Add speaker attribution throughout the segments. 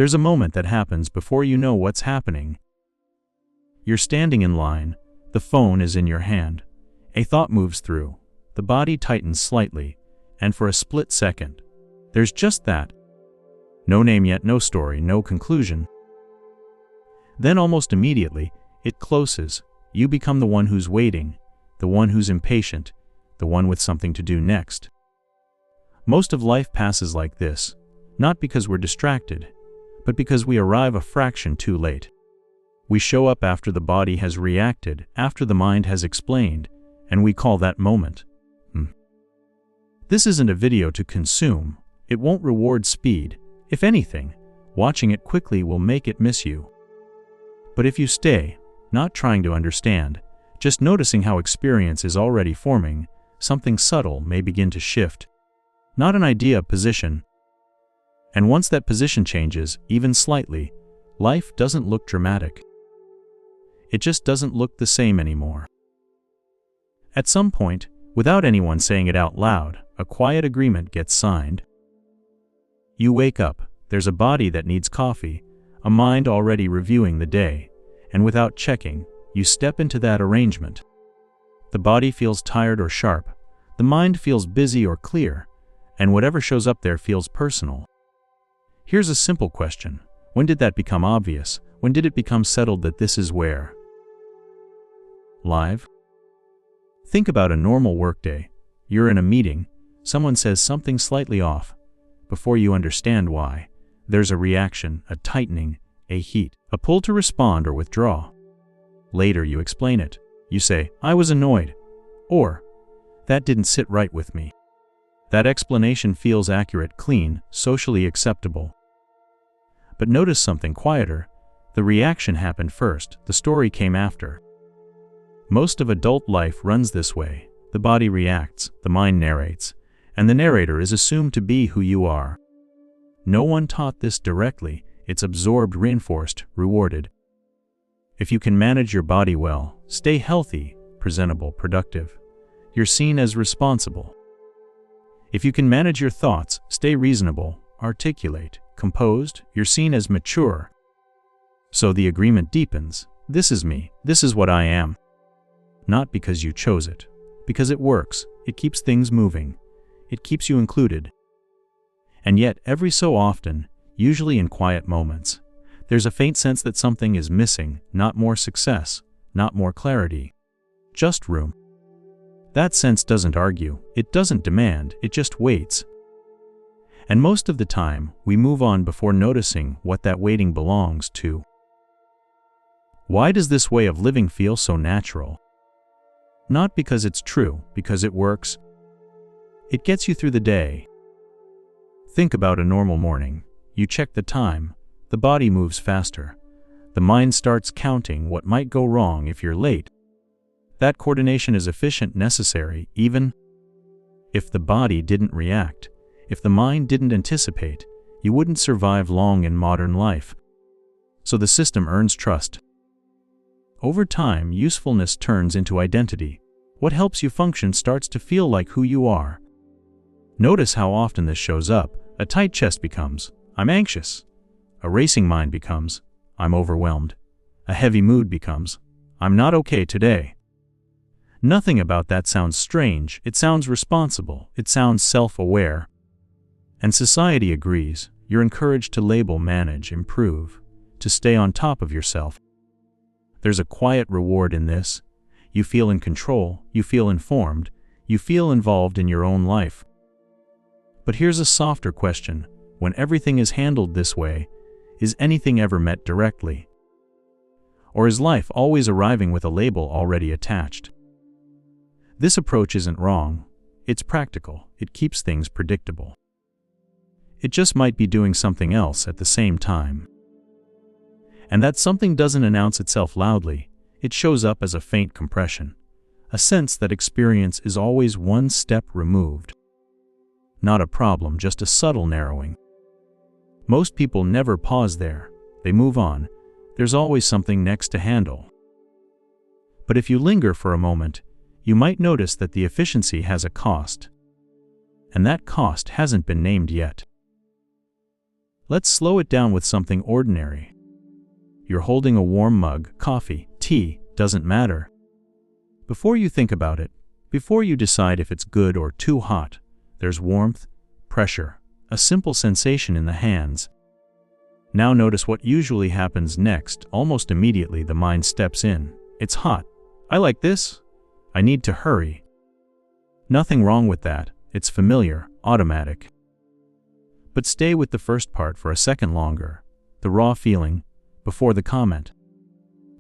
Speaker 1: There's a moment that happens before you know what's happening. You're standing in line, the phone is in your hand. A thought moves through, the body tightens slightly, and for a split second, there's just that. No name yet, no story, no conclusion. Then almost immediately, it closes. You become the one who's waiting, the one who's impatient, the one with something to do next. Most of life passes like this, not because we're distracted, but because we arrive a fraction too late. We show up after the body has reacted, after the mind has explained, and we call that moment. This isn't a video to consume. It won't reward speed. If anything, watching it quickly will make it miss you. But if you stay, not trying to understand, just noticing how experience is already forming, something subtle may begin to shift. Not an idea, a position. And once that position changes, even slightly, life doesn't look dramatic. It just doesn't look the same anymore. At some point, without anyone saying it out loud, a quiet agreement gets signed. You wake up, there's a body that needs coffee, a mind already reviewing the day, and without checking, you step into that arrangement. The body feels tired or sharp, the mind feels busy or clear, and whatever shows up there feels personal. Here's a simple question. When did that become obvious? When did it become settled that this is where? Live? Think about a normal workday. You're in a meeting, someone says something slightly off. Before you understand why, there's a reaction, a tightening, a heat, a pull to respond or withdraw. Later you explain it. You say, "I was annoyed," or "that didn't sit right with me." That explanation feels accurate, clean, socially acceptable. But notice something quieter. The reaction happened first, the story came after. Most of adult life runs this way. The body reacts, the mind narrates, and the narrator is assumed to be who you are. No one taught this directly, it's absorbed, reinforced, rewarded. If you can manage your body well, stay healthy, presentable, productive, you're seen as responsible. If you can manage your thoughts, stay reasonable, articulate, composed, you're seen as mature. So the agreement deepens. This is me, this is what I am. Not because you chose it, because it works, it keeps things moving, it keeps you included. And yet, every so often, usually in quiet moments, there's a faint sense that something is missing, not more success, not more clarity, just room. That sense doesn't argue, it doesn't demand, it just waits. And most of the time, we move on before noticing what that waiting belongs to. Why does this way of living feel so natural? Not because it's true, because it works. It gets you through the day. Think about a normal morning. You check the time, the body moves faster. The mind starts counting what might go wrong if you're late. That coordination is efficient, necessary, even if the body didn't react, if the mind didn't anticipate, you wouldn't survive long in modern life. So the system earns trust. Over time, usefulness turns into identity. What helps you function starts to feel like who you are. Notice how often this shows up. A tight chest becomes, "I'm anxious." A racing mind becomes, "I'm overwhelmed." A heavy mood becomes, "I'm not okay today." Nothing about that sounds strange, it sounds responsible, it sounds self-aware. And society agrees. You're encouraged to label, manage, improve, to stay on top of yourself. There's a quiet reward in this. You feel in control, you feel informed, you feel involved in your own life. But here's a softer question. When everything is handled this way, is anything ever met directly? Or is life always arriving with a label already attached? This approach isn't wrong. It's practical. It keeps things predictable. It just might be doing something else at the same time. And that something doesn't announce itself loudly. It shows up as a faint compression, a sense that experience is always one step removed. Not a problem, just a subtle narrowing. Most people never pause there. They move on. There's always something next to handle. But if you linger for a moment, you might notice that the efficiency has a cost. And that cost hasn't been named yet. Let's slow it down with something ordinary. You're holding a warm mug, coffee, tea, doesn't matter. Before you think about it, before you decide if it's good or too hot, there's warmth, pressure, a simple sensation in the hands. Now notice what usually happens next. Almost immediately the mind steps in. It's hot. I like this. I need to hurry. Nothing wrong with that. It's familiar, automatic. But stay with the first part for a second longer. The raw feeling, before the comment.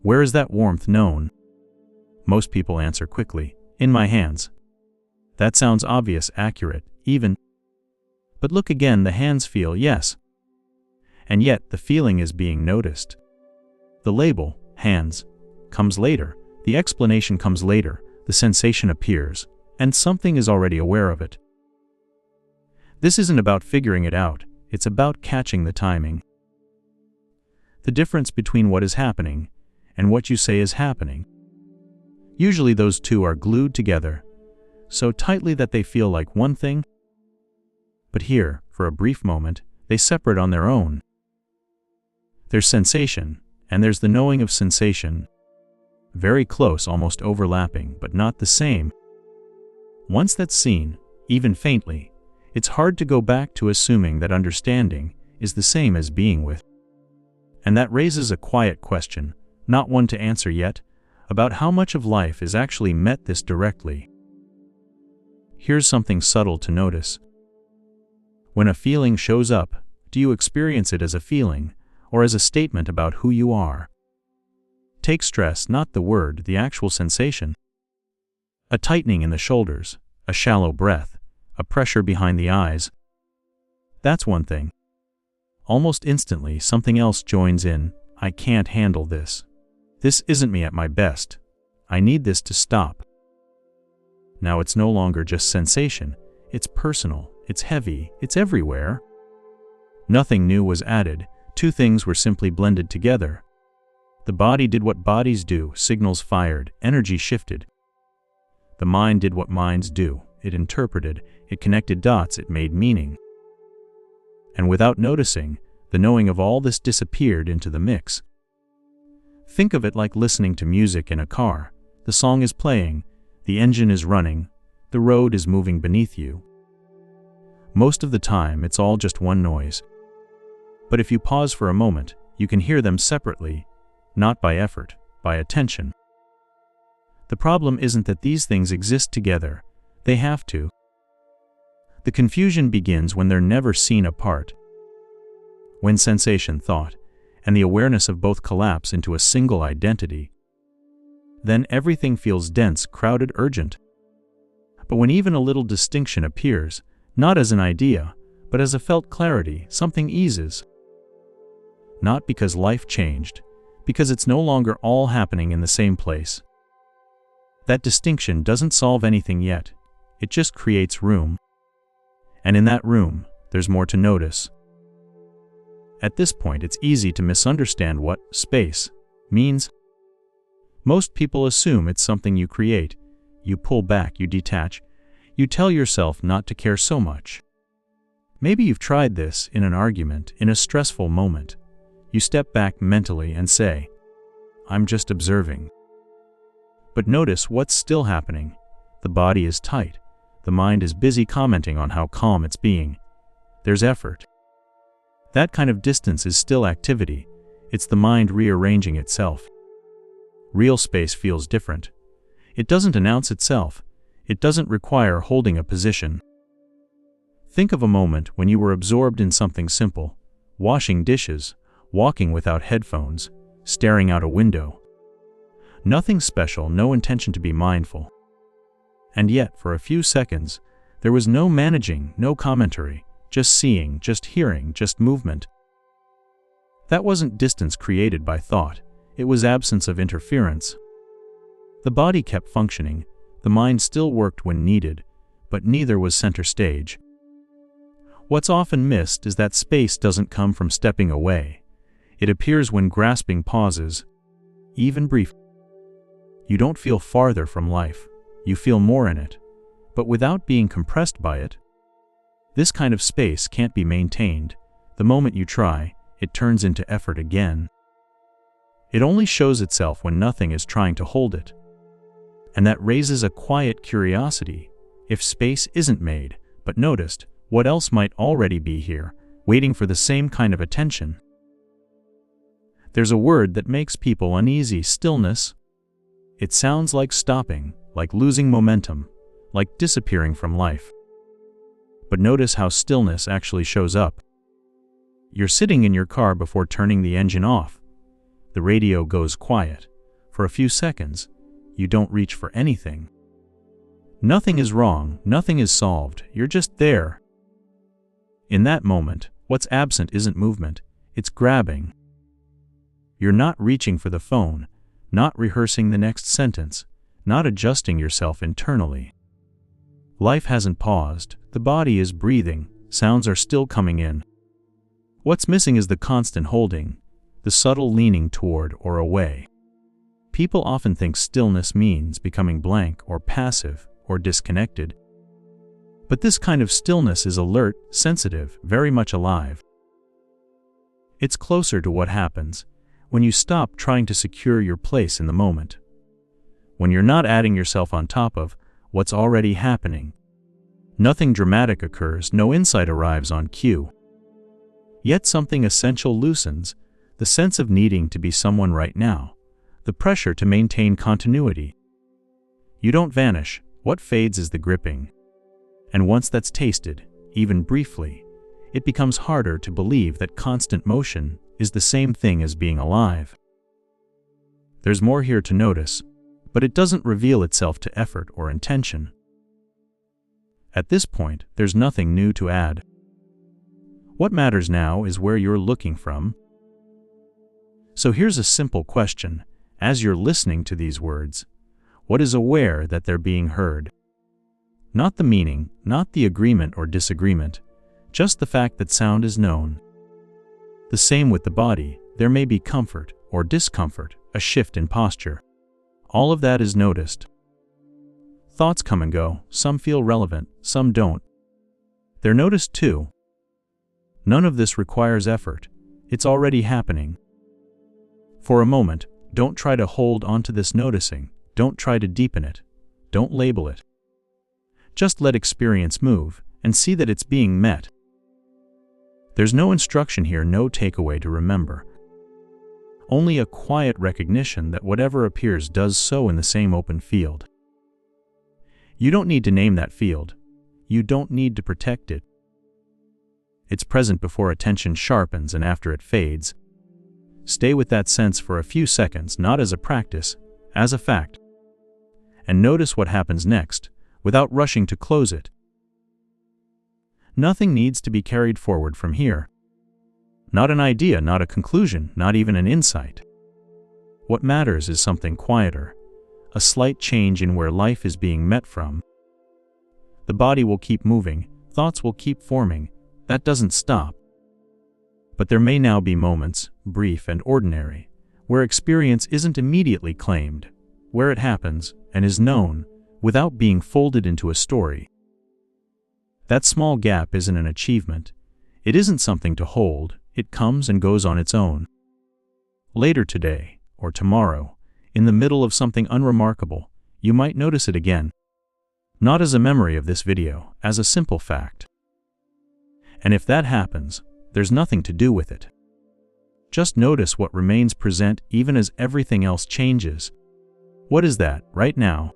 Speaker 1: Where is that warmth known? Most people answer quickly, in my hands. That sounds obvious, accurate, even. But look again, the hands feel, yes. And yet the feeling is being noticed. The label, hands, comes later, the explanation comes later, the sensation appears, and something is already aware of it. This isn't about figuring it out, it's about catching the timing. The difference between what is happening and what you say is happening. Usually those two are glued together, so tightly that they feel like one thing. But here, for a brief moment, they separate on their own. There's sensation, and there's the knowing of sensation. Very close, almost overlapping, but not the same. Once that's seen, even faintly, it's hard to go back to assuming that understanding is the same as being with. And that raises a quiet question, not one to answer yet, about how much of life is actually met this directly. Here's something subtle to notice. When a feeling shows up, do you experience it as a feeling, or as a statement about who you are? Take stress, not the word, the actual sensation. A tightening in the shoulders, a shallow breath, a pressure behind the eyes. That's one thing. Almost instantly, something else joins in. I can't handle this. This isn't me at my best. I need this to stop. Now it's no longer just sensation. It's personal, it's heavy, it's everywhere. Nothing new was added. Two things were simply blended together. The body did what bodies do, signals fired, energy shifted. The mind did what minds do. It interpreted, it connected dots, it made meaning. And without noticing, the knowing of all this disappeared into the mix. Think of it like listening to music in a car. The song is playing, the engine is running, the road is moving beneath you. Most of the time, it's all just one noise. But if you pause for a moment, you can hear them separately, not by effort, by attention. The problem isn't that these things exist together. They have to. The confusion begins when they're never seen apart. When sensation, thought, and the awareness of both collapse into a single identity. Then everything feels dense, crowded, urgent. But when even a little distinction appears, not as an idea, but as a felt clarity, something eases. Not because life changed, because it's no longer all happening in the same place. That distinction doesn't solve anything yet. It just creates room. And in that room, there's more to notice. At this point, it's easy to misunderstand what space means. Most people assume it's something you create. You pull back, you detach. You tell yourself not to care so much. Maybe you've tried this in an argument, in a stressful moment. You step back mentally and say, I'm just observing. But notice what's still happening. The body is tight. The mind is busy commenting on how calm it's being. There's effort. That kind of distance is still activity. It's the mind rearranging itself. Real space feels different. It doesn't announce itself. It doesn't require holding a position. Think of a moment when you were absorbed in something simple, washing dishes, walking without headphones, staring out a window. Nothing special, no intention to be mindful. And yet, for a few seconds, there was no managing, no commentary, just seeing, just hearing, just movement. That wasn't distance created by thought, it was absence of interference. The body kept functioning, the mind still worked when needed, but neither was center stage. What's often missed is that space doesn't come from stepping away. It appears when grasping pauses, even brief. You don't feel farther from life. You feel more in it, but without being compressed by it. This kind of space can't be maintained. The moment you try, it turns into effort again. It only shows itself when nothing is trying to hold it. And that raises a quiet curiosity. If space isn't made, but noticed, what else might already be here, waiting for the same kind of attention? There's a word that makes people uneasy: stillness. It sounds like stopping, like losing momentum, like disappearing from life. But notice how stillness actually shows up. You're sitting in your car before turning the engine off. The radio goes quiet. For a few seconds, you don't reach for anything. Nothing is wrong, nothing is solved, you're just there. In that moment, what's absent isn't movement, it's grabbing. You're not reaching for the phone, not rehearsing the next sentence, not adjusting yourself internally. Life hasn't paused, the body is breathing, sounds are still coming in. What's missing is the constant holding, the subtle leaning toward or away. People often think stillness means becoming blank or passive or disconnected. But this kind of stillness is alert, sensitive, very much alive. It's closer to what happens when you stop trying to secure your place in the moment. When you're not adding yourself on top of what's already happening. Nothing dramatic occurs, no insight arrives on cue. Yet something essential loosens, the sense of needing to be someone right now, the pressure to maintain continuity. You don't vanish, what fades is the gripping. And once that's tasted, even briefly, it becomes harder to believe that constant motion is the same thing as being alive. There's more here to notice, but it doesn't reveal itself to effort or intention. At this point, there's nothing new to add. What matters now is where you're looking from. So here's a simple question. As you're listening to these words, what is aware that they're being heard? Not the meaning, not the agreement or disagreement, just the fact that sound is known. The same with the body, there may be comfort or discomfort, a shift in posture. All of that is noticed. Thoughts come and go, some feel relevant, some don't. They're noticed too. None of this requires effort, it's already happening. For a moment, don't try to hold onto this noticing, don't try to deepen it, don't label it. Just let experience move, and see that it's being met. There's no instruction here, no takeaway to remember. Only a quiet recognition that whatever appears does so in the same open field. You don't need to name that field. You don't need to protect it. It's present before attention sharpens and after it fades. Stay with that sense for a few seconds, not as a practice, as a fact. And notice what happens next, without rushing to close it. Nothing needs to be carried forward from here. Not an idea, not a conclusion, not even an insight. What matters is something quieter, a slight change in where life is being met from. The body will keep moving, thoughts will keep forming, that doesn't stop. But there may now be moments, brief and ordinary, where experience isn't immediately claimed, where it happens and is known without being folded into a story. That small gap isn't an achievement. It isn't something to hold, it comes and goes on its own. Later today, or tomorrow, in the middle of something unremarkable, you might notice it again. Not as a memory of this video, as a simple fact. And if that happens, there's nothing to do with it. Just notice what remains present even as everything else changes. What is that, right now,